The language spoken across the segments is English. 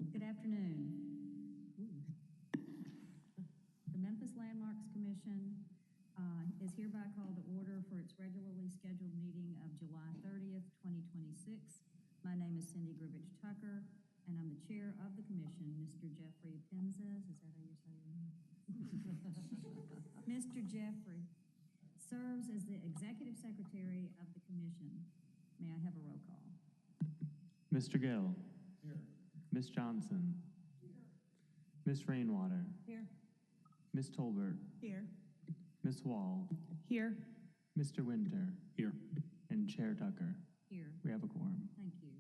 Good afternoon. The Memphis Landmarks Commission is hereby called to order for its regularly scheduled meeting of July 30th, 2026. My name is Cindy Gribich Tucker, and I'm the chair of the commission. Mr. Jeffrey Penzes, is that how you say your name? Mr. Jeffrey serves as the executive secretary of the commission. May I have a roll call? Mr. Gill. Here. Ms. Johnson. Here. Ms. Rainwater. Here. Ms. Tolbert. Here. Ms. Wall. Here. Mr. Winter. Here. And Chair Tucker. Here. We have a quorum. Thank you.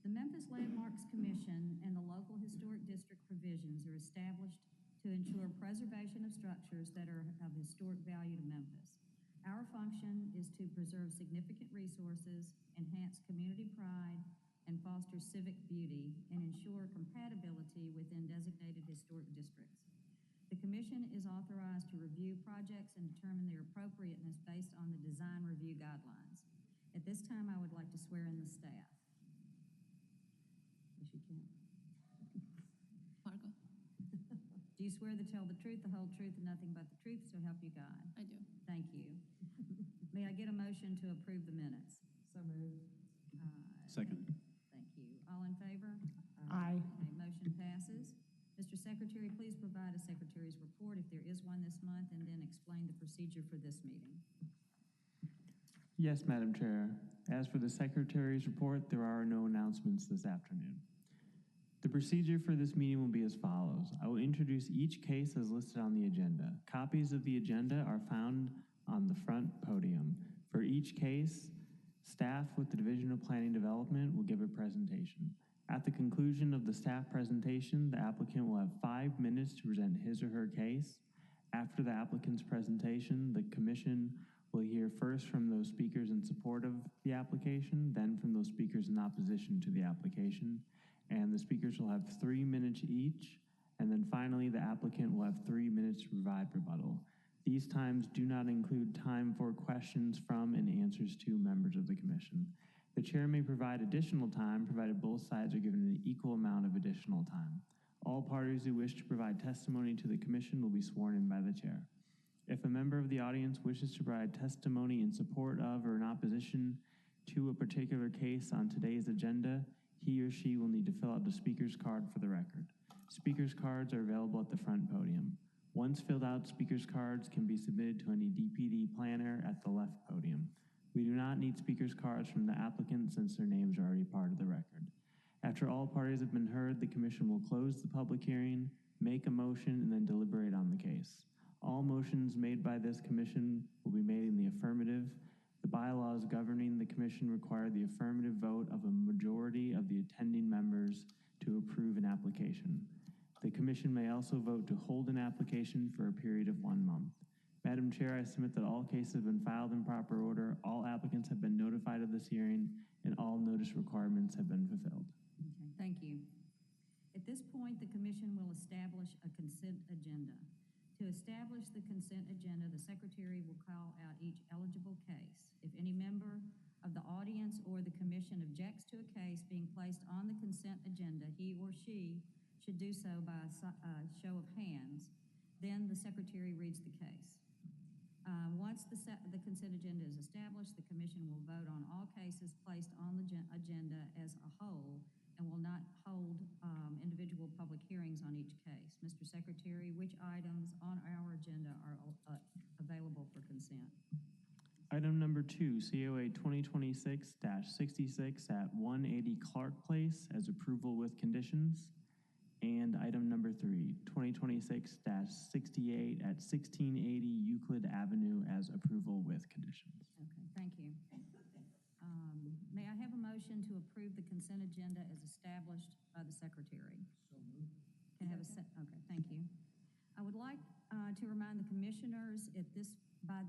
The Memphis Landmarks Commission and the local historic district provisions are established to ensure preservation of structures that are of historic value to Memphis. Our function is to preserve significant resources, enhance community pride, and foster civic beauty, and ensure compatibility within designated historic districts. The Commission is authorized to review projects and determine their appropriateness based on the design review guidelines. At this time, I would like to swear in the staff. Yes, you can. Margo. Do you swear to tell the truth, the whole truth, and nothing but the truth, so help you God? I do. Thank you. May I get a motion to approve the minutes? So moved. Second. Thank you. All in favor? Aye. Okay, motion passes. Mr. Secretary, please provide a secretary's report if there is one this month, and then explain the procedure for this meeting. Yes, Madam Chair. As for the Secretary's report, there are no announcements this afternoon. The procedure for this meeting will be as follows. I will introduce each case as listed on the agenda. Copies of the agenda are found on the front podium. For each case, staff with the Division of Planning Development will give a presentation. At the conclusion of the staff presentation, the applicant will have 5 minutes to present his or her case. After the applicant's presentation, the commission will hear first from those speakers in support of the application, then from those speakers in opposition to the application, and the speakers will have 3 minutes each, and then finally the applicant will have 3 minutes to provide rebuttal. These times do not include time for questions from and answers to members of the commission. The chair may provide additional time, provided both sides are given an equal amount of additional time. All parties who wish to provide testimony to the commission will be sworn in by the chair. If a member of the audience wishes to provide testimony in support of or in opposition to a particular case on today's agenda, he or she will need to fill out the speaker's card for the record. Speaker's cards are available at the front podium. Once filled out, speaker's cards can be submitted to any DPD planner at the left podium. We do not need speaker's cards from the applicant since their names are already part of the record. After all parties have been heard, the commission will close the public hearing, make a motion, and then deliberate on the case. All motions made by this commission will be made in the affirmative. The bylaws governing the commission require the affirmative vote of a majority of the attending members to approve an application. The commission may also vote to hold an application for a period of 1 month. Madam Chair, I submit that all cases have been filed in proper order, all applicants have been notified of this hearing, and all notice requirements have been fulfilled. Okay, thank you. At this point, the commission will establish a consent agenda. To establish the consent agenda, the secretary will call out each eligible case. If any member of the audience or the commission objects to a case being placed on the consent agenda, he or she should do so by a show of hands. Then the secretary reads the case. Once the consent agenda is established, the commission will vote on all cases placed on the agenda as a whole and will not hold individual public hearings on each case. Mr. Secretary, which items on our agenda are available for consent? Item number 2, COA 2026-66 at 180 Clark Place as approval with conditions. And item number 3, 2026-68 at 1680 Euclid Avenue as approval with conditions. Okay, thank you. May I have a motion to approve the consent agenda as established by the secretary? So moved. Can I have a okay, thank you. I would like to remind the commissioners that by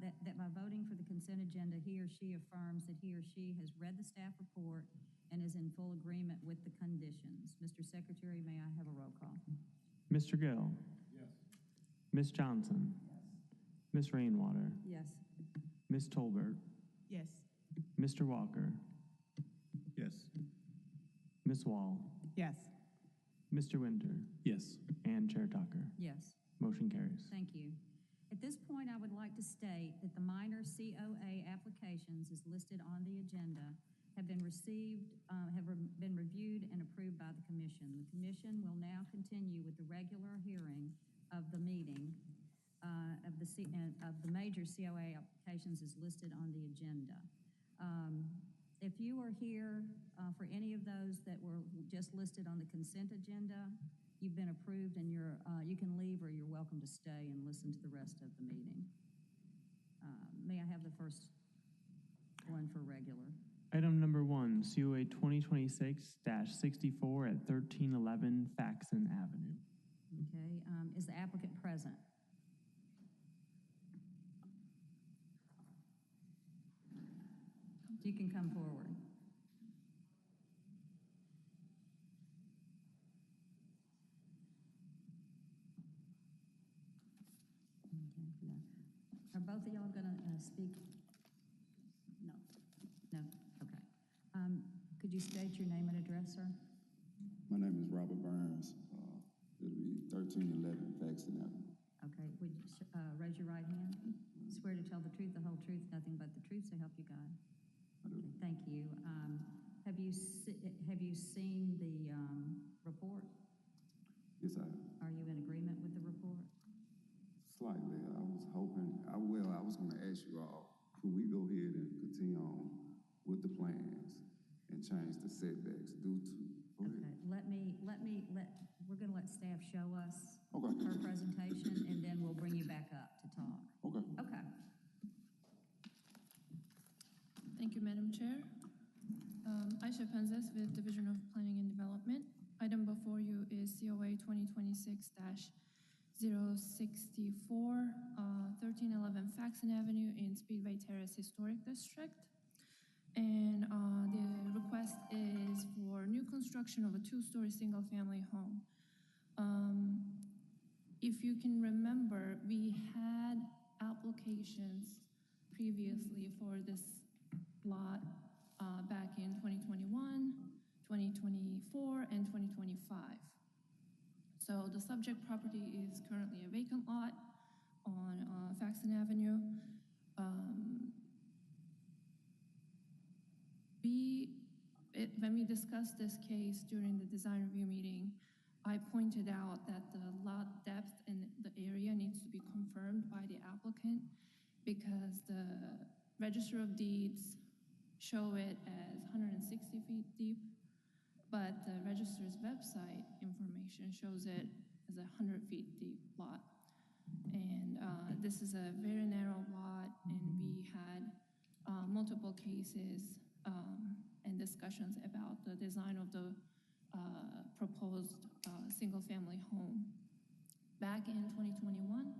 voting for the consent agenda, he or she affirms that he or she has read the staff report and is in full agreement with the conditions. Mr. Secretary, may I have a roll call? Mr. Gill. Yes. Ms. Johnson. Yes. Ms. Rainwater. Yes. Ms. Tolbert. Yes. Mr. Walker. Yes. Ms. Wall, Yes. Mr. Winter, Yes. and Chair Tucker. Yes. Motion carries. Thank you. At this point, I would like to state that the minor COA applications as listed on the agenda have been been reviewed and approved by the commission. The commission will now continue with the regular hearing of the meeting of the major COA applications as listed on the agenda. If you are here for any of those that were just listed on the consent agenda, you've been approved and you can leave or you're welcome to stay and listen to the rest of the meeting. May I have the first one for regular? Item number 1, COA 2026-64 at 1311 Faxon Avenue. Okay, is the applicant present? You can come forward. Are both of y'all gonna speak? No. No? Okay. Could you state your name and address, sir? My name is Robert Burns. It'll be 1311 Faxon Avenue. Okay, would you raise your right hand? Swear to tell the truth, the whole truth, nothing but the truth, so help you God. I do. Okay, thank you. Have you seen the report? Yes, I have. Are you in agreement with the report? Slightly. I was hoping, I was going to ask you all, could we go ahead and continue on with the plans and change the setbacks due to, go ahead. Okay, we're gonna let staff show us Okay. her presentation, and then we'll bring you back up to talk. Okay. Okay. Thank you, Madam Chair. Aisha Penzes with Division of Planning and Development. Item before you is COA 2026-064, 1311 Faxon Avenue in Speedway Terrace Historic District. And the request is for new construction of a two-story single-family home. If you can remember, we had applications previously for this lot back in 2021, 2024, and 2025. So the subject property is currently a vacant lot on Faxon Avenue. When we discussed this case during the design review meeting, I pointed out that the lot depth in the area needs to be confirmed by the applicant because the Register of Deeds show it as 160 feet deep, but the register's website information shows it as a 100 feet deep lot. And this is a very narrow lot, and we had multiple cases and discussions about the design of the proposed single-family home. Back in 2021,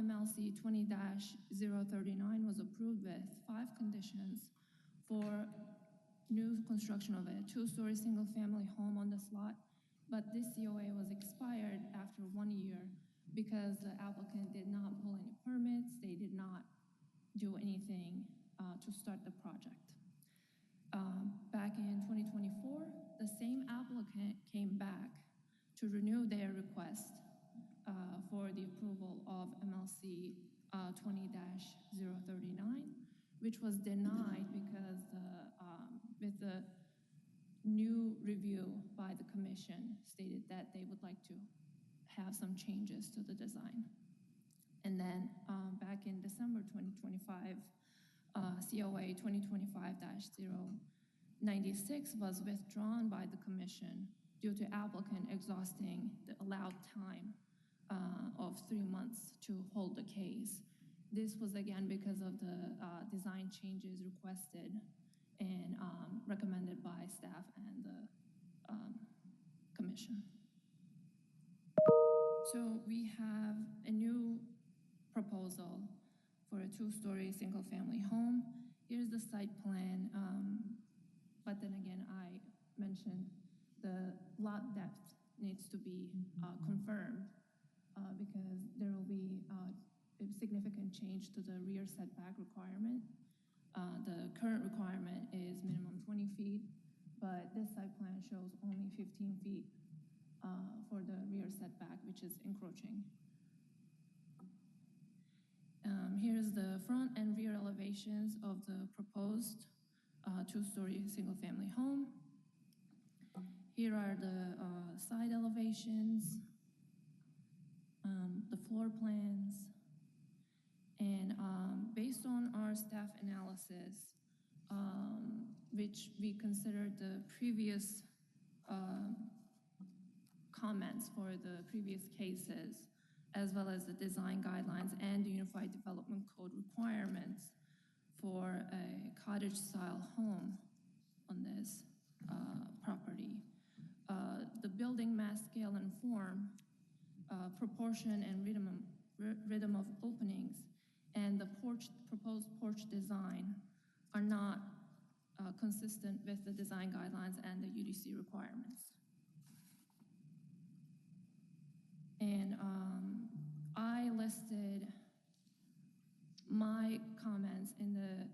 MLC 20-039 was approved with 5 conditions for new construction of a two-story single-family home on this lot, but this COA was expired after 1 year because the applicant did not pull any permits, they did not do anything to start the project. Back in 2024, the same applicant came back to renew their request for the approval of MLC 20-039, which was denied because with the new review by the commission stated that they would like to have some changes to the design. And then back in December 2025, COA 2025-096 was withdrawn by the commission due to applicant exhausting the allowed time of 3 months to hold the case. This was again because of the design changes requested and recommended by staff and the commission. So we have a new proposal for a two-story single-family home. Here's the site plan, but then again, I mentioned the lot depth needs to be confirmed because there will be a significant change to the rear setback requirement. The current requirement is minimum 20 feet. but this site plan shows only 15 feet for the rear setback, which is encroaching. Here's the front and rear elevations of the proposed two-story single-family home. Here are the side elevations, the floor plans, and based on our staff analysis, which we considered the previous comments for the previous cases, as well as the design guidelines and the Unified Development Code requirements for a cottage-style home on this property. The building mass scale and form, proportion and rhythm of openings, and the proposed porch design are not consistent with the design guidelines and the UDC requirements. And I listed my comments in the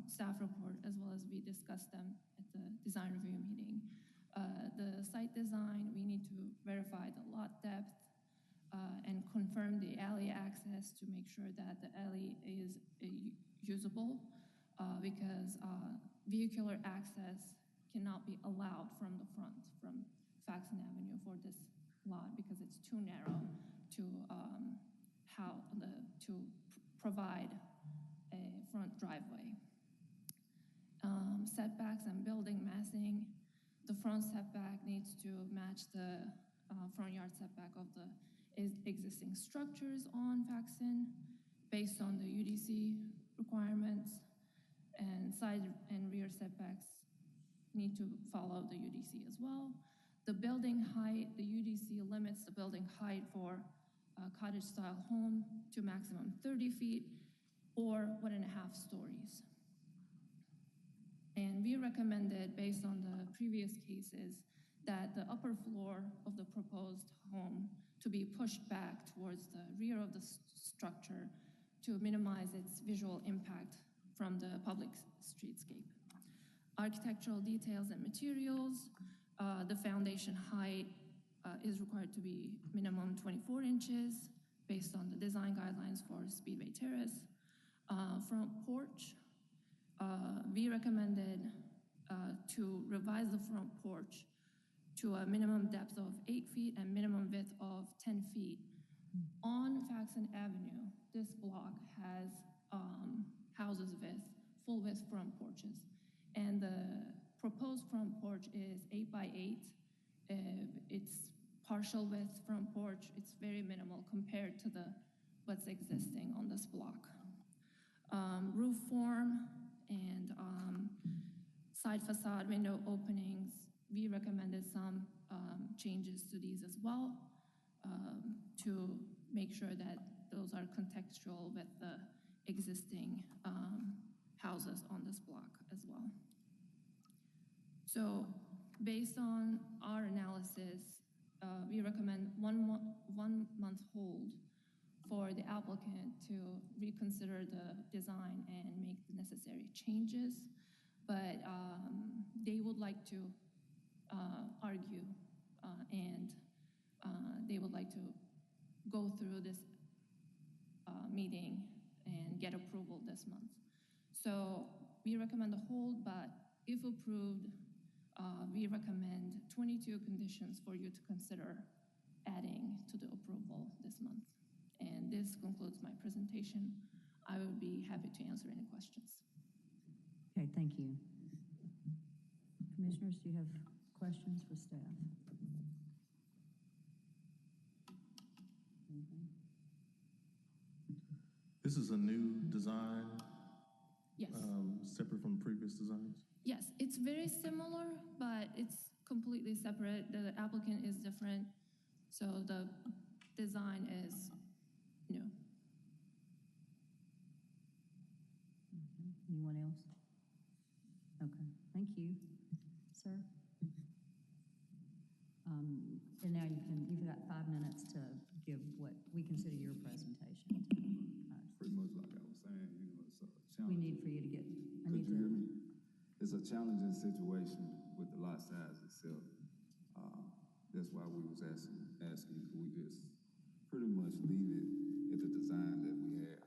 staff report, as well as we discussed them at the design review meeting. The site design, we need to verify the lot depth and confirm the alley access to make sure that the alley is usable, because vehicular access cannot be allowed from the front, from Faxon Avenue for this lot, because it's too narrow to provide a front driveway. Setbacks and building massing. The front setback needs to match the front yard setback of the existing structures on Faxon based on the UDC requirements, and side and rear setbacks need to follow the UDC as well. The building height, the UDC limits the building height for a cottage-style home to maximum 30 feet or 1.5 stories. And we recommended, based on the previous cases, that the upper floor of the proposed home to be pushed back towards the rear of the structure to minimize its visual impact from the public streetscape. Architectural details and materials, the foundation height is required to be minimum 24 inches based on the design guidelines for Speedway Terrace. Front porch, we recommended to revise the front porch to a minimum depth of 8 feet and minimum width of 10 feet. On Faxon Avenue, this block has houses with full width front porches. And the proposed front porch is 8 by 8. It's partial width front porch. It's very minimal compared to what's existing on this block. Roof form and side facade window openings, we recommended some changes to these as well to make sure that those are contextual with the existing houses on this block as well. So based on our analysis, we recommend one month hold for the applicant to reconsider the design and make the necessary changes. But they would like to argue and they would like to go through this meeting and get approval this month. So we recommend a hold, but if approved, we recommend 22 conditions for you to consider adding to the approval this month. And this concludes my presentation. I would be happy to answer any questions. Okay, thank you. Commissioners, do you have questions for staff? Anything? This is a new design, Yes. separate from previous designs? Yes, it's very similar, but it's completely separate. The applicant is different, so the design is new. Okay. Anyone else? Okay, thank you. Sir? And now you've got 5 minutes to give what we consider your presentation. Pretty much like I was saying, you know, it's a We challenge. need for you to get, Could you hear me? It's a challenging situation with lot size itself. That's why we was asking, could we just pretty much leave it at the design that we have?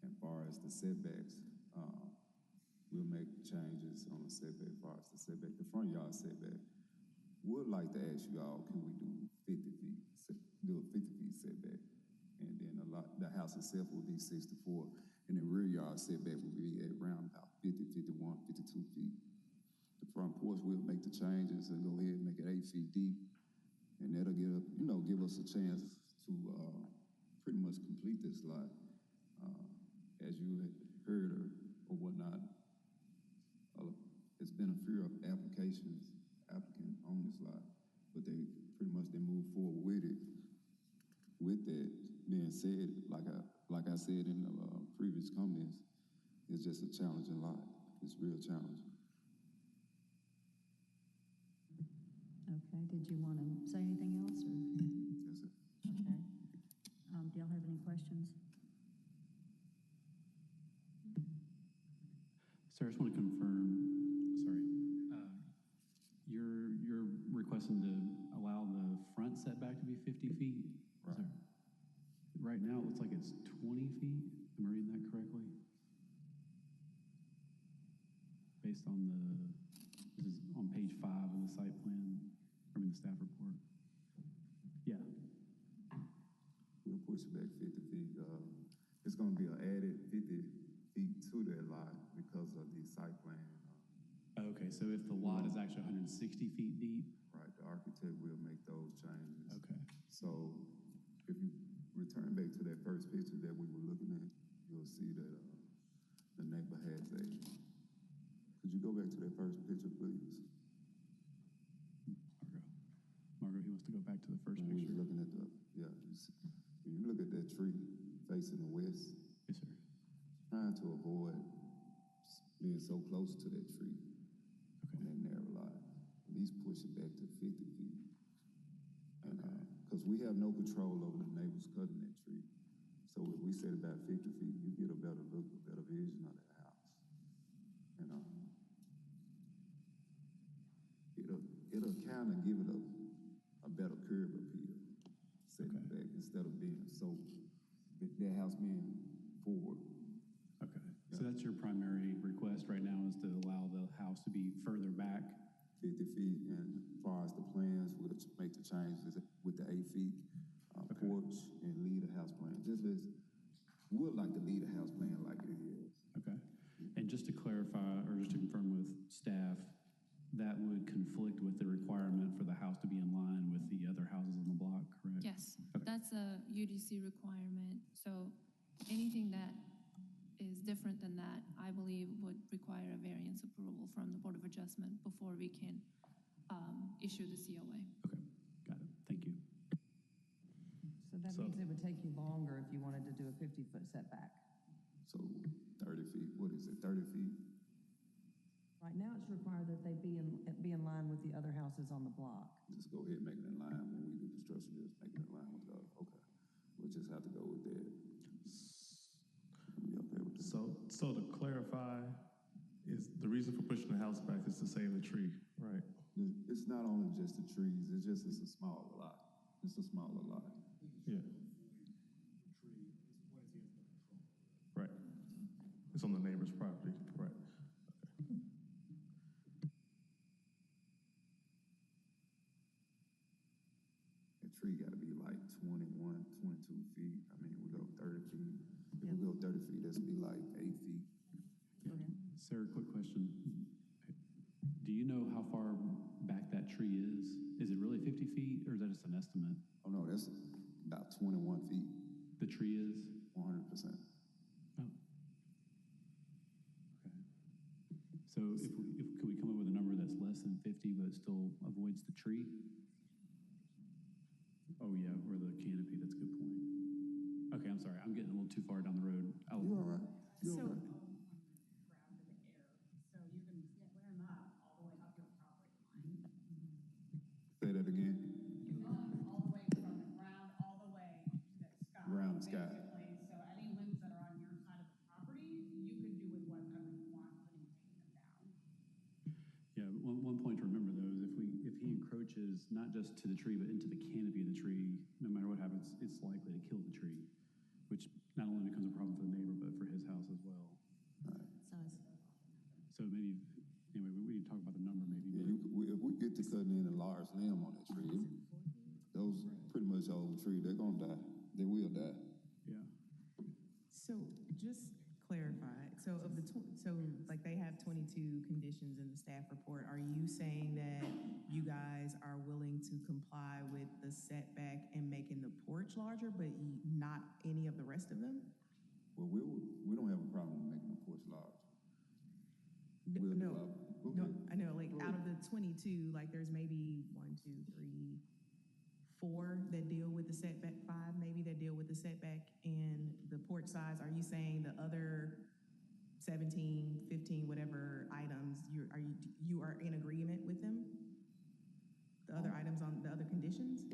As far as the setbacks, we'll make changes on the setback. As far as the setback, the front yard setback, would like to ask you all, can we do 50 feet, do a 50 feet setback? And then the house itself will be 64, and the rear yard setback will be at around about 50, 51, 52 feet. The front porch, we'll make the changes and go ahead and make it 8 feet deep, and that'll give us a chance to pretty much complete this lot. As you had heard or whatnot, it's been a few applicant on this lot, but they moved forward with it. With that being said, like I said in the previous comments, it's just a challenging lot. It's real challenging. Okay, did you want to say anything else, or? That's it. Okay. Do y'all have any questions? Sir, I just want to confirm, you're requesting to allow the front setback to be 50 feet? Right. Right now, it looks like it's 20 feet. Am I reading that correctly? Based on this is on page 5 of the site plan, the staff report. Yeah. We'll push it back 50 feet. It's going to be an added 50 feet to that lot because of the site plan. Okay, so if the lot is actually 160 feet deep? Right, the architect will make those changes. Okay. So if you return back to that first picture that we were looking at, you'll see that the neighbor has could you go back to that first picture, please? Margo, he wants to go back to the first When we picture. was looking at when you look at that tree facing the west, Yes, sir. trying to avoid being so close to that tree on that narrow lot. At least push it back to 50 feet. And because we have no control over the neighbors cutting that tree. So if we set about 50 feet, you get a better look, a better vision of that house. And it'll kind of give it a better curve appeal, setting back instead of being that house being forward. Okay. So that's your primary request right now, is to allow the house to be further back? 50 feet, and as far as the plans, we'll make the changes with the 8 feet porch and leave the house plan. We would like to leave the house plan like it is. Okay. And just to clarify, or just to confirm with staff, that would conflict with the requirement for the house to be in line with the other houses on the block, correct? Yes, Okay. that's a UDC requirement. So anything that is different than that, I believe, would require a variance approval from the Board of Adjustment before we can issue the COA. Okay, got it. Thank you. So that means it would take you longer if you wanted to do a 50-foot setback. So 30 feet, what is it, 30 feet? Right now, it's required that they be in line with the other houses on the block. Just go ahead and make it in line when we do construction, just make it in line with the other. Okay, we'll just have to go with that. Be okay with that. So to clarify, is the reason for pushing the house back is to save the tree, right? It's not only just the trees, it's a smaller lot. It's a smaller lot. Yeah. Right. It's on the neighbor's property, right? The tree got to be like 21, 22 feet. I mean, we go 30 feet. If we go 30 feet, that's be like 8 feet. Okay. Sarah, quick question. Do you know how far back that tree is? Is it really 50 feet, or is that just an estimate? Oh no, that's about 21 feet, The tree is? 100%. Oh. Okay. So if could we come up with a number that's less than 50 but still avoids the tree? Oh yeah, or the canopy, that's a good point. Okay, I'm sorry, I'm getting a little too far down the road. You all right? You So, okay? ground in the air, so you can get them up all the way up your property line. Say that again. You run all the way from the ground, all the way to the sky. Ground to sky. Basically, so any limbs that are on your side of the property, you can do with whatever you want, putting taking them down. Yeah, approaches not just to the tree, but into the canopy of the tree, no matter what happens, it's likely to kill the tree, which not only becomes a problem for the neighbor, but for his house as well. So maybe, anyway, we need to talk about the number maybe. Yeah, if we get to cutting in a large limb on that tree, those pretty much old tree, they're gonna die. They will die. Yeah. So just clarify, so of the, so like they have 22 conditions in the staff report. Are you saying that you guys are willing to comply with the setback and making the porch larger, but not any of the rest of them? Well, we don't have a problem with making the porch large. We'll No, Go no, ahead. I know, like out of the 22, like there's maybe 1, 2, 3, 4 that deal with the setback, 5 maybe that deal with the setback and the porch size. Are you saying the other 17, 15, whatever items, you are in agreement with them? The other items on the other conditions?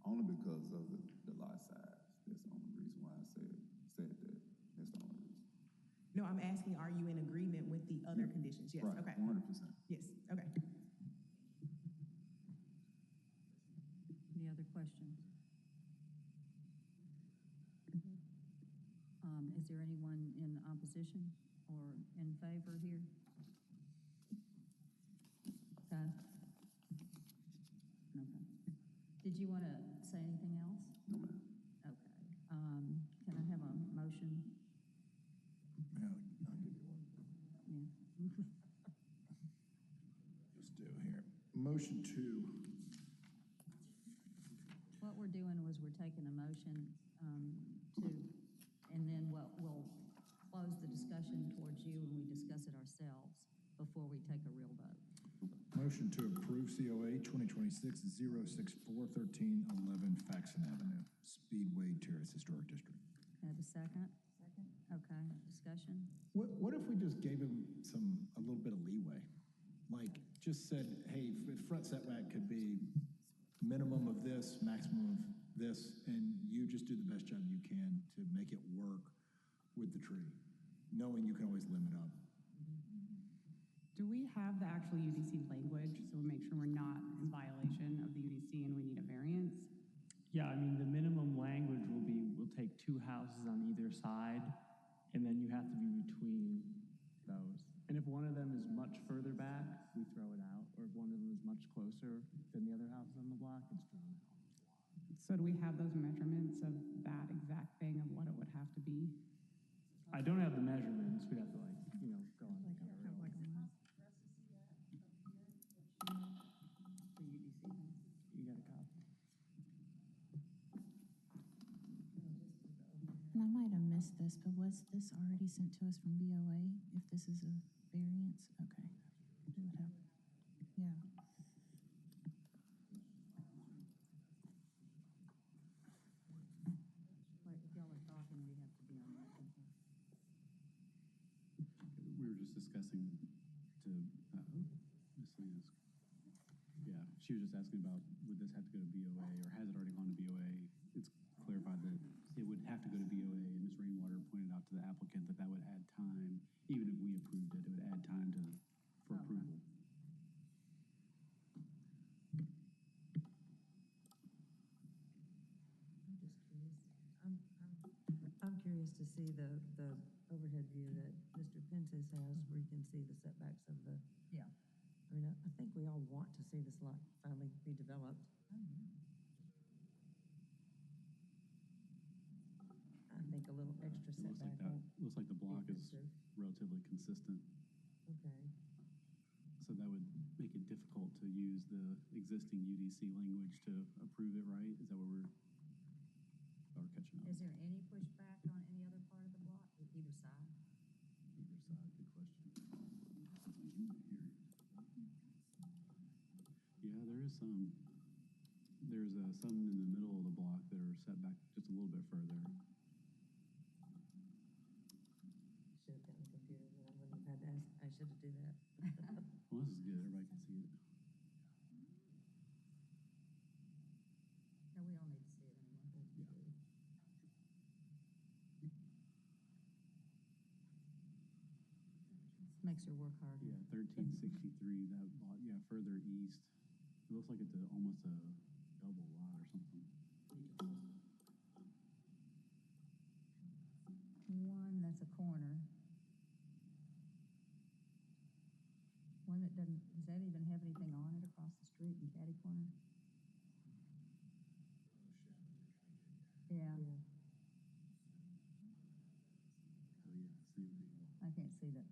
Only because of the lot size. That's the only reason why I said that. That's the only reason. No, I'm asking, are you in agreement with the other conditions? Yes, Right, okay. 100%. Yes, okay. Any other questions? Is there anyone in opposition or in favor here? Okay. Did you want to say anything else? No, ma'am. Okay. Can I have a motion? Yeah, I'll give you one. Yeah. Just do here. Motion to, What we're doing was we're taking a motion to, and then we'll close the discussion towards you and we discuss it ourselves before we take a real vote. motion to approve COA 2026-064-1311 Faxon Avenue, Speedway Terrace Historic District. Have a second? Second. Okay, discussion? What if we just gave him a little bit of leeway? Like, just said, hey, front setback could be minimum of this, maximum of this, and you just do the best job you can to make it work with the tree, knowing you can always limit up. Do we have the actual UDC language, so we make sure we're not in violation of the UDC and we need a variance? Yeah, I mean, the minimum language will be, we'll take 2 houses on either side, and then you have to be between those. And if one of them is much further back, we throw it out, or if one of them is much closer than the other houses on the block, it's thrown out. So do we have those measurements of that exact thing of what it would have to be? I don't have the measurements, we'd have to go on. The UDC one. You got a copy? And I might have missed this, but was this already sent to us from BOA, if this is a variance? Okay. We would have, yeah. Wait, if y'all are talking, we have to be on that. We were just discussing to, Ms. Salinas. Yeah, she was just asking about, would this have to go to BOA, or has it already gone to BOA? It's clarified that it would have to go to BOA, and Ms. Rainwater pointed out to the applicant that would add time, even if we approved it, it would add time for approval. I'm just curious. I'm curious to see the overhead view that Mr. Pences has, where you can see the setbacks of the. Yeah. I mean, I think we all want to see this lot finally be developed. I think a little extra It looks like setback. looks like the block is True. relatively consistent, Okay. so that would make it difficult to use the existing UDC language to approve it, right? Is that what we're catching up? Is there any pushback on any other part of the block, either side? Either side, good question. Yeah, there is some. There's some in the middle of the block that are set back just a little bit further. Should have gotten a computer, then I wouldn't have had to ask. I should have do that. Well, this is good. Everybody can see it. No, we all need to see it anyway. Yeah. Makes her work harder. Yeah, 1363. That block. Yeah, further east. It looks like it's almost a double lot or something. One that's a corner. One that doesn't, does that even have anything on it across the street in Caddy Corner? Yeah, Oh, yeah, same thing. I can't see that.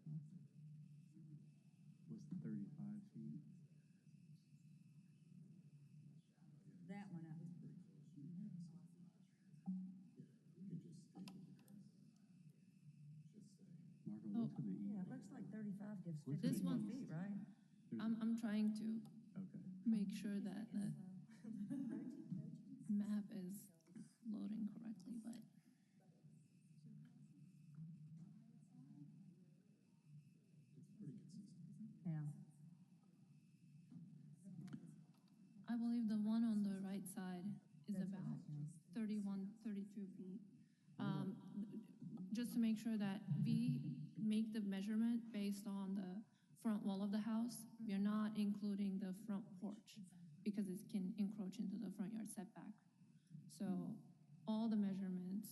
What's the 35 feet? That one up. Marco, Oh. look to the east. Yeah, it looks like 35 gives Look to 50 This more one- feet, right? I'm trying to Okay. make sure that the map is loading correctly, but Yeah, I believe the one on the right side is That's about right, 31, 32 feet. Just to make sure that we make the measurement based on the front wall of the house. We are not including the front porch because it can encroach into the front yard setback. So all the measurements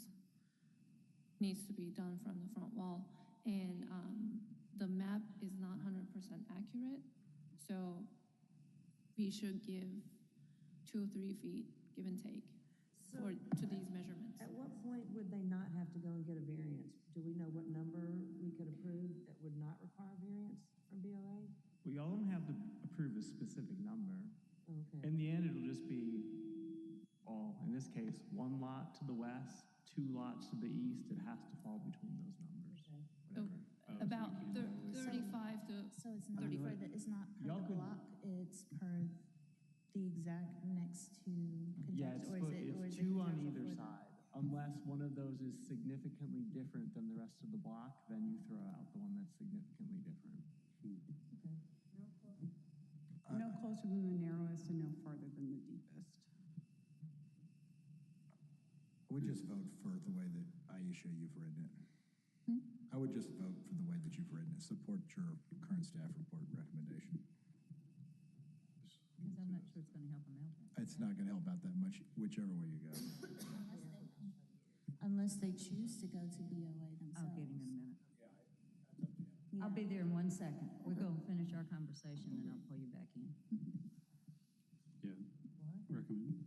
needs to be done from the front wall. And the map is not 100% accurate. So we should give 2 or 3 feet, give and take, So to these measurements. at what point would they not have to go and get a variance? Do we know what number we could approve that would not require variance from BOA? We all don't have to approve a specific number. Okay. In the end, it'll just be, well, in this case, 1 lot to the west, 2 lots to the east. It has to fall between those numbers. So Whatever. about so you can't 35 to So it's not 30 for feet. the, it's not per Y'all the could- block, it's per the exact next to Yeah, context, it's, or is it, or is it 2 on actual either for the- side. Unless one of those is significantly different than the rest of the block, then you throw out the one that's significantly different. No closer than the narrowest and no farther than the deepest. I would just vote for the way that Aisha, you've written it. I would just vote for the way that you've written it. Support your current staff report recommendation. because I'm not sure it's gonna help them out. It's not going to help out that much, whichever way you go. Unless they choose to go to BOA themselves. I'll get him in a minute. Yeah. I'll be there in 1 second. We're gonna finish our conversation and I'll pull you back in. Yeah. Recommend.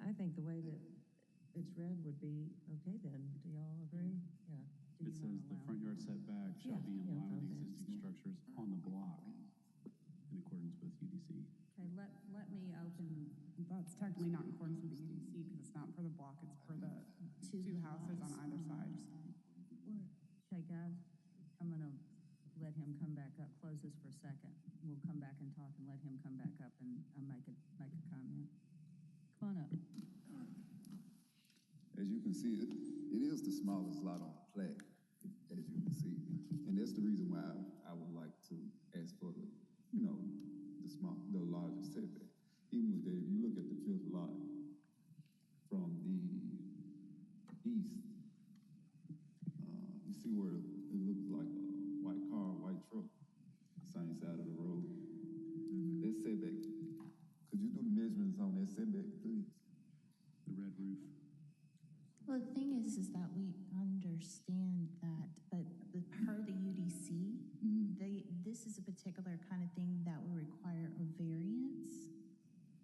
I think the way that it's read would be okay then. Do y'all agree? Yeah. Do It you says wanna the allow- front yard setback shall be in Yeah, line with the okay. existing structures on the block in accordance with UDC. Okay, let me open, That's technically not in accordance with the UDC because it's not for the block, it's for the two houses on either side. okay, guys, I'm gonna let him come back up, close this for a second. We'll come back and talk and let him come back up and make a comment. Come on up. As you can see, it is the smallest lot on the plat, as you can see. And that's the reason why I would like to ask for the, the largest setback. Even with that, if you look at the 5th lot from the east, you see where it looks like a white car, white truck, same side of the road. That setback, could you do the measurements on that setback, please? The red roof. Well, the thing is that we understand that, but per the UDC, this is a particular kind of thing that would require a variance.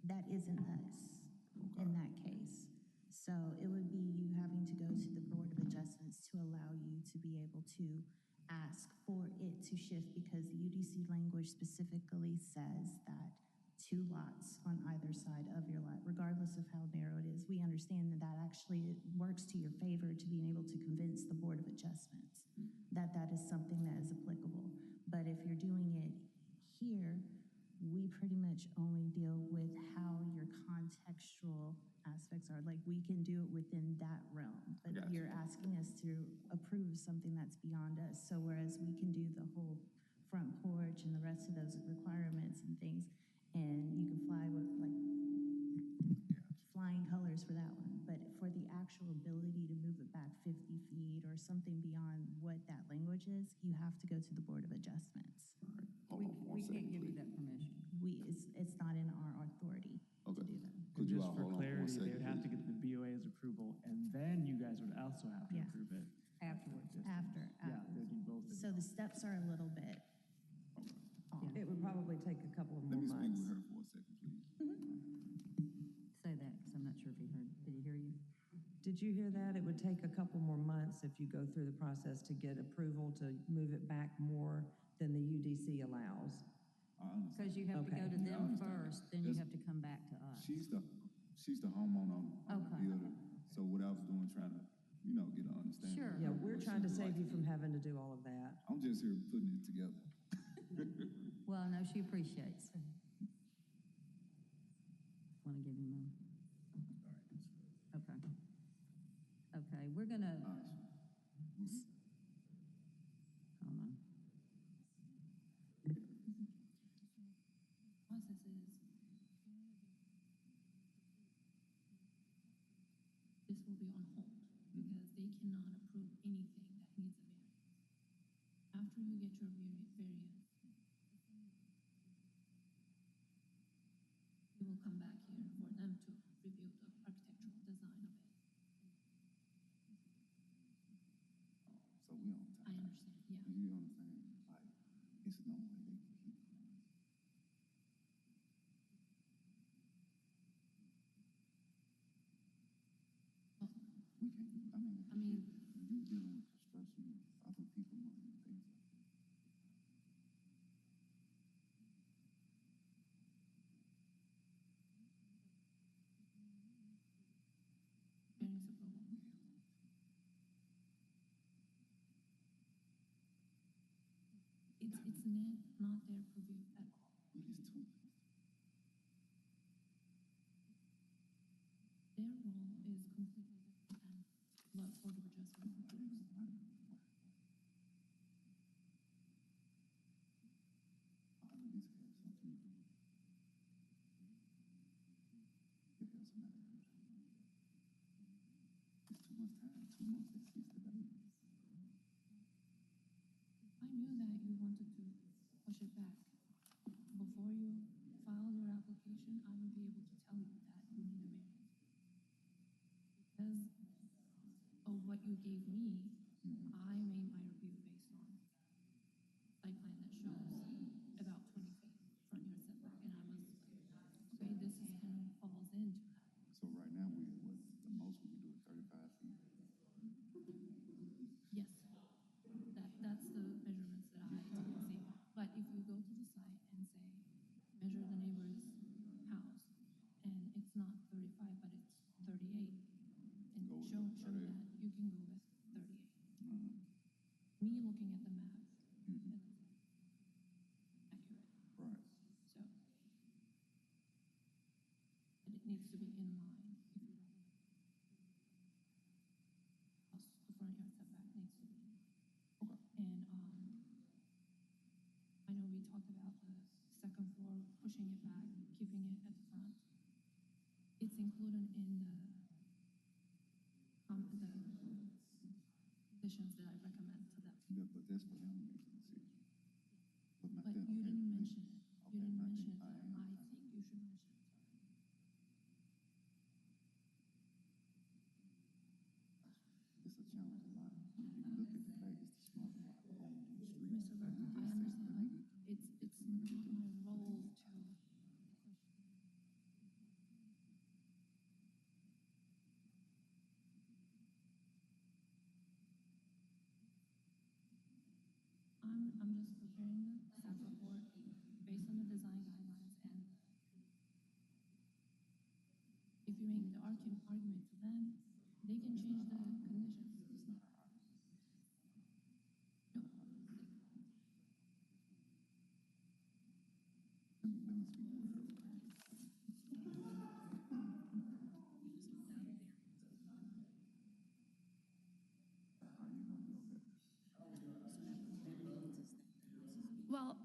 That isn't us in that case. So it would be you having to go to the Board of Adjustments to allow you to be able to ask for it to shift because the UDC language specifically says that 2 lots on either side of your lot, regardless of how narrow it is. We understand that that actually works to your favor to being able to convince the Board of Adjustments that that is something that is applicable. But if you're doing it here, we pretty much only deal with how your contextual aspects are. Like, we can do it within that realm, but Gotcha. you're asking us to approve something that's beyond us. So whereas we can do the whole front porch and the rest of those requirements and things, and you can fly with like flying colors for that one, but for the actual ability to move it back 50 feet or something beyond what that language is, you have to go to the Board of Adjustments. Hold on one We second, can't give you please. that permission. it's not in our authority to Okay. do that. Could you Just all for hold on for a clarity, they second, would have to please? get the BOA's approval, and then you guys would also have to Yeah. approve it. Afterwards. After. Yeah, they would need both. So the steps are a little bit off. It would probably take a couple of Let more me speak months. with her for a second, please. Say that, because I'm not sure if he heard. Did he hear you? Did you hear that? It would take a couple more months if you go through the process to get approval to move it back more than the UDC allows. I understand. Because you have to go Okay. to Yeah, I them understand. first, then you That's- have to come back to us. She's the homeowner, I'm the Okay. builder. So what I was doing, trying to, get an understanding. Sure. of Yeah, what we're she trying to would save like you to from do. having to do all of that. I'm just here putting it together. Well, I know she appreciates. Want to give him a? Okay. Okay, we're gonna, hold on. Process is, this will be on hold because they cannot approve anything that needs a variance. After you get your variance, you will come back here for them to review the architectural design of it. So we on I time. understand, yeah. You understand? Like, it's no way they can keep going. Well, We can't, I mean- when you dealing with construction, other people money and things like that. variance approval. It's not their purview at all. It is too. Their role is completely different than what Board of Adjustment approves. All of this has something to do. It has something to do. It's too much time, 2 months, it's 60 days. I knew that you wanted to push it back. Before you file your application, I would be able to tell you that you need a variance. Because of what you gave me, I made my review based on site plan that shows about 20 feet front yard setback, and I was like, okay, this is kind of falls into that. So right now, the most we can do is 35 feet. Yes, that's the measurements that I typically see. But if you go to the site and say, measure the neighbor's house, and it's not 35, but it's 38, and Go with show 38. that, you can go with 38. Me looking at the map, and it's accurate, Right. so. But it needs to be in line. If you don't house, the front yard setback needs to be in line. Okay. And, I know we talked about the second floor, pushing it back, keeping it at the front. It's included in the conditions that I recommend to them. Yeah, but that's for them to make the decision. But my you thing- didn't okay, mention it. You okay, didn't my mention thing- it to I them. I am- think you should mention it to them. It's a challenge a lot. When you look at the fact, it's the small lot on the street. Mr. Burton, I understand, but it's not my role to push. I'm just preparing the staff report based on the design guidelines, and if you make the argument to them, they can change the conditions. It's not our argument. No, Let me speak with her. Are you gonna know that? well,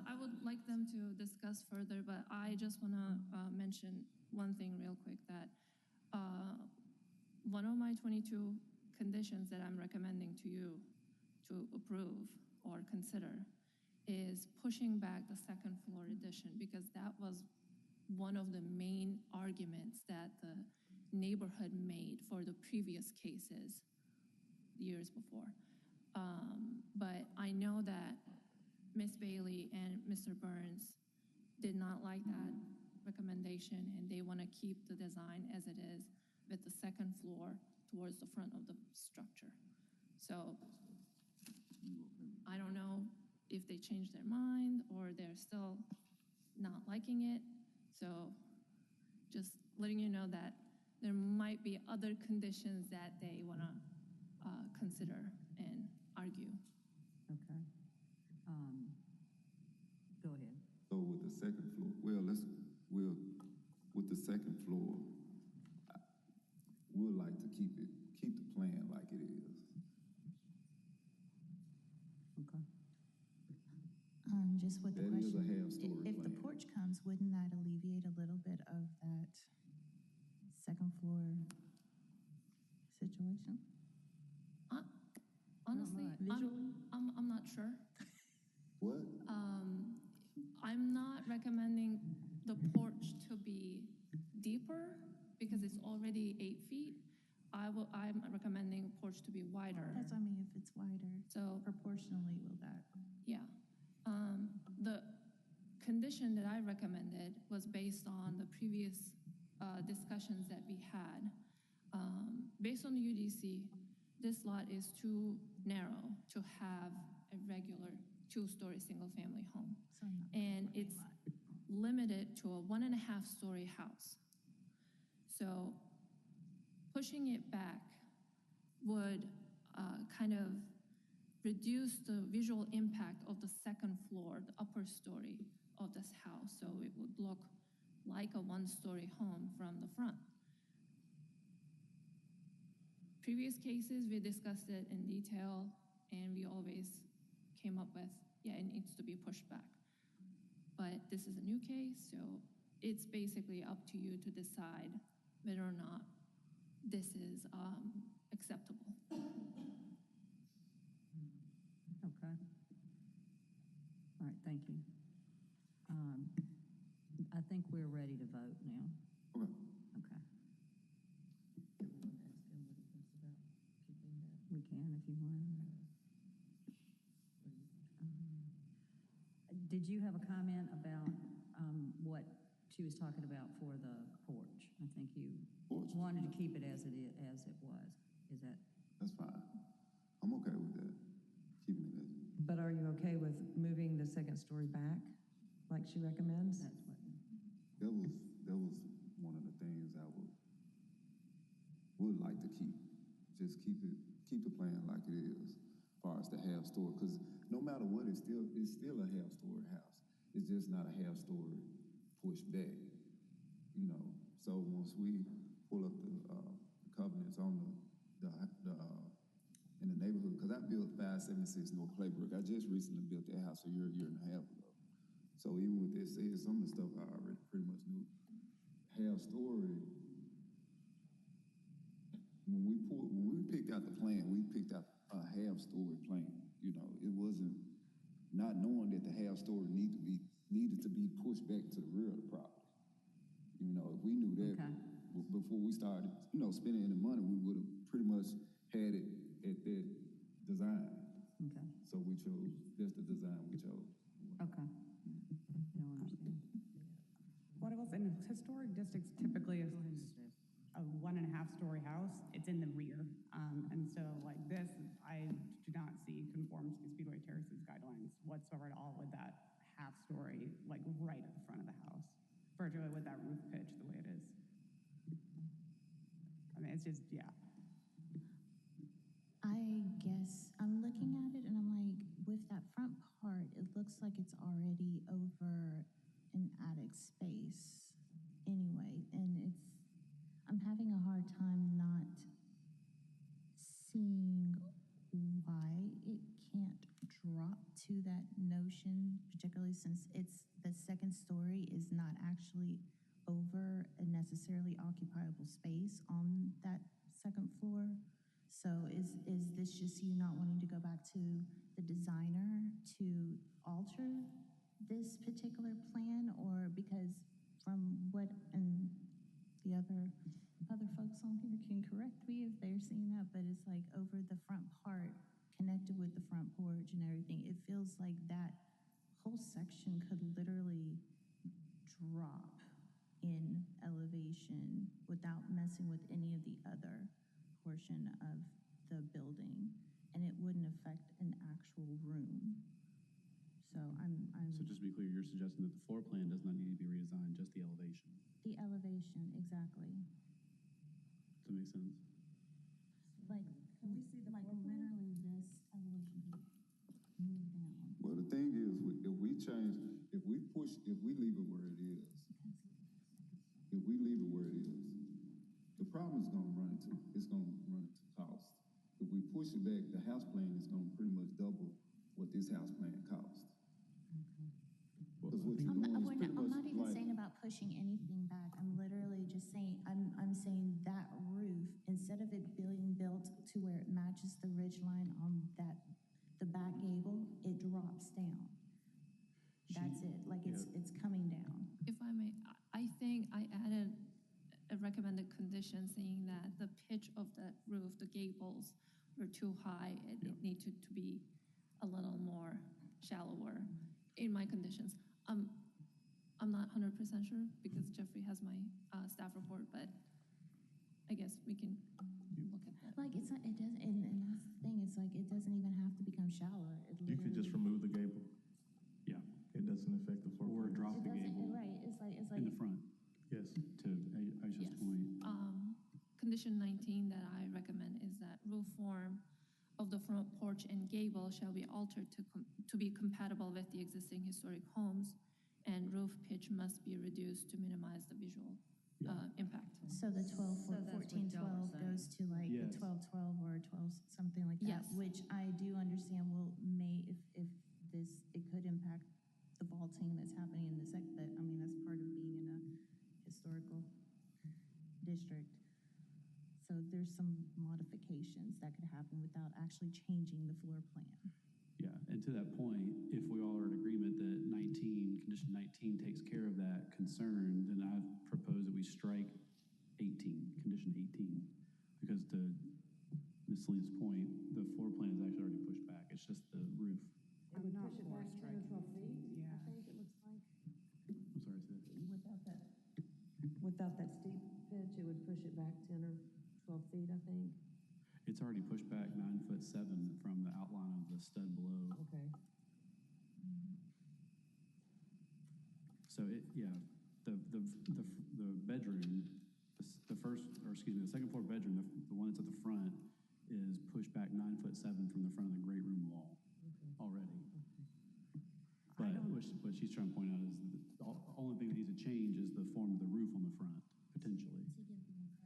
I would like them to discuss further, but I just want to mention one thing real quick, that one of my 22 conditions that I'm recommending to you to approve or consider is pushing back the second floor addition because that was one of the main arguments that the neighborhood made for the previous cases years before. But I know that Ms. Bailey and Mr. Burns did not like that recommendation, and they want to keep the design as it is with the second floor towards the front of the structure. So I don't know if they changed their mind or they're still not liking it. So just letting you know that there might be other conditions that they want to consider and argue. Okay. Go ahead. So with the second floor, with the second floor, we'd like to keep the plan like it is. Okay. Just with the That is a question, half-story if the plan. porch comes, wouldn't that alleviate a little bit of that second floor situation? Honestly, Visually? I'm not sure. What? I'm not recommending the porch to be deeper because it's already 8 feet. I'm recommending porch to be wider. That's, I mean, if it's wider, So proportionally will that? yeah, the condition that I recommended was based on the previous discussions that we had. Based on the UDC, this lot is too narrow to have a regular 2-story single-family home. So not And parking it's lot. limited to a 1.5-story house. So pushing it back would kind of reduce the visual impact of the second floor, the upper story of this house. So it would look like a 1-story home from the front. Previous cases, we discussed it in detail, and we always came up with, yeah, it needs to be pushed back. But this is a new case, so it's basically up to you to decide whether or not this is acceptable. Okay. All right, thank you. I think we're ready to vote now. Okay. Okay. Ask him what he thinks about keeping that. We can if you want. Did you have a comment about what she was talking about for the porch? I think you Porch? wanted to keep it as it is, as it was. Is that? That's fine. I'm okay with that. Keeping it as. But are you okay with moving the second story back, like she recommends? That's what. That was one of the things I would like to keep. Just keep the plan like it is, as far as the half story. Because no matter what, it's still a half story house. It's just not a half story pushed back. You know. So once we pull up the covenants on in the neighborhood, because I built 576 North Claybrook. I just recently built that house a year and a half ago. So even with this, some of the stuff I already pretty much knew. Half story. When we picked out the plan, we picked out a half story plan. You know, it wasn't not knowing that the half story needed to be pushed back to the rear of the property. You know, if we knew that before we started, spending any money, we would have pretty much had it at that design. Okay. So that's the design we chose. Okay. No, I understand. What else? In historic districts, typically a 1.5-story house, it's in the rear. And so like this, I do not see conforms to Speedway Terrace's guidelines whatsoever at all with that half-story, like right at the front of the house, particularly with that roof pitch the way it is. I mean, it's just, yeah. I guess I'm looking at it and I'm like, with that front part, it looks like it's already over an attic space anyway. And I'm having a hard time not seeing why it can't drop to that notion, particularly since the second story is not actually over a necessarily occupiable space on that second floor. So is this just you not wanting to go back to the designer to alter this particular plan, or because from what, and the other folks on here can correct me if they're seeing that, but it's like over the front part, connected with the front porch and everything, it feels like that whole section could literally drop in elevation without messing with any of the other portion of the building, and it wouldn't affect an actual room. So So just to be clear, you're suggesting that the floor plan does not need to be redesigned, just the elevation. the elevation, exactly. Does that make sense? Like, can we see the like literally this elevation could move down? Well, the thing is, if we change, if we leave it where it is, the problem is gonna run into cost. If we push it back, the house plan is gonna pretty much double what this house plan cost. Because what you're doing is pretty I'm much not even like, saying about pushing anything back. I'm literally just saying, I'm saying that roof, instead of it being built to where it matches the ridge line on the back gable, it drops down. That's it, like it's coming down. If I may, I think I added a recommended condition saying that the pitch of the roof, the gables, were too high. It needed to be a little more shallower in my conditions. I'm not 100% sure because Jeffrey has my staff report, but I guess we can look at that. Like it's not, it doesn't, and that's the thing. It's like it doesn't even have to become shallower. It You could just remove the gable. Yeah. It doesn't affect the floor Or plan. drop the gable right. It's like in the front, Yes. to Aisha's Yes. point. Condition 19 that I recommend is that roof form of the front porch and gable shall be altered to be compatible with the existing historic homes, and roof pitch must be reduced to minimize the visual impact. so the 12 So that's what 14 y'all are 12 goes to like Yes. the 12 12 or 12 something like that, Yes. which I do understand if this it could impact the vaulting that's happening in the that I mean that's part of being in a historical district. So there's some modifications that could happen without actually changing the floor plan. Yeah, and to that point, if we all are in agreement that condition 19 takes care of that concern, then I propose that we strike 18, condition 18. Because to Ms. Selena's point, the floor plan is actually already pushed back. It's just the roof. It would push it back 10 or 12 feet, Yeah. I think it looks like. I'm sorry, say that. Without that steep pitch, it would push it back 10 or 12 feet, I think. It's already pushed back 9'7" from the outline of the stud below. Okay. So the bedroom, the second floor bedroom, the one that's at the front, is pushed back 9'7" from the front of the great room wall already. But what she's trying to point out is that the only thing that needs to change is the form of the roof on the front, potentially. To give the impression,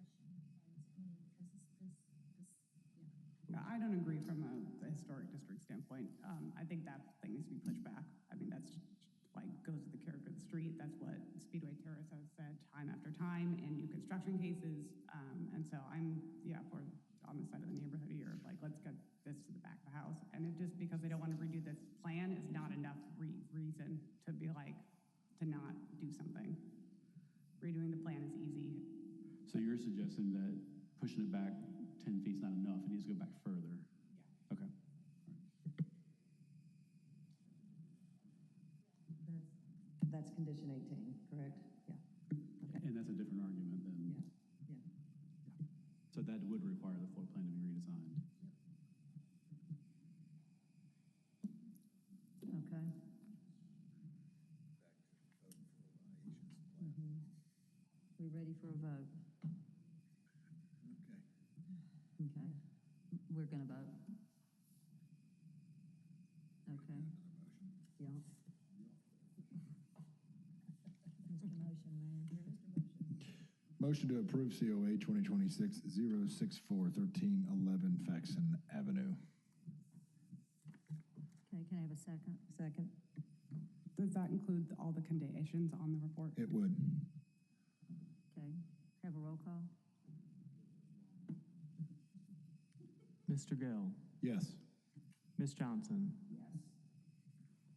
I don't agree from a historic district standpoint. I think that thing needs to be pushed back. I mean, that's like goes with the character of the street. That's what Speedway Terrace has said time after time in new construction cases. And so I'm, for on the side of the neighborhood here, like, let's get this to the back of the house. And it just because they don't want to redo this plan is not enough reason to be like, to not do something. Redoing the plan is easy. So you're suggesting that pushing it back 10 feet is not enough, it needs to go back further? Yeah. Okay. That's condition 18, correct? Yeah. Okay. And that's a different argument than. Yeah. So that would require the floor plan to be redesigned. Okay. We ready for a vote? Okay. We're gonna vote. Okay. Yeah. Mr. Motion, Mayor. Motion to approve COA 2026-064 1311 Faxon Avenue. Okay, can I have a second? Second. Does that include all the conditions on the report? It would. Okay, have a roll call? Mr. Gill, Yes. Ms. Johnson, Yes.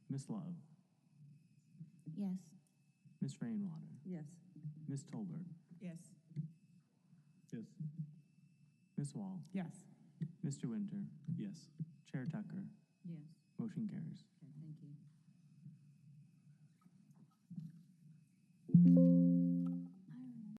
Ms. Love, Yes. Ms. Rainwater, Yes. Ms. Tolbert, Yes. Yes. Ms. Wall, Yes. Mr. Winter, Yes. Chair Tucker. Yes. Motion carries. Okay, thank you.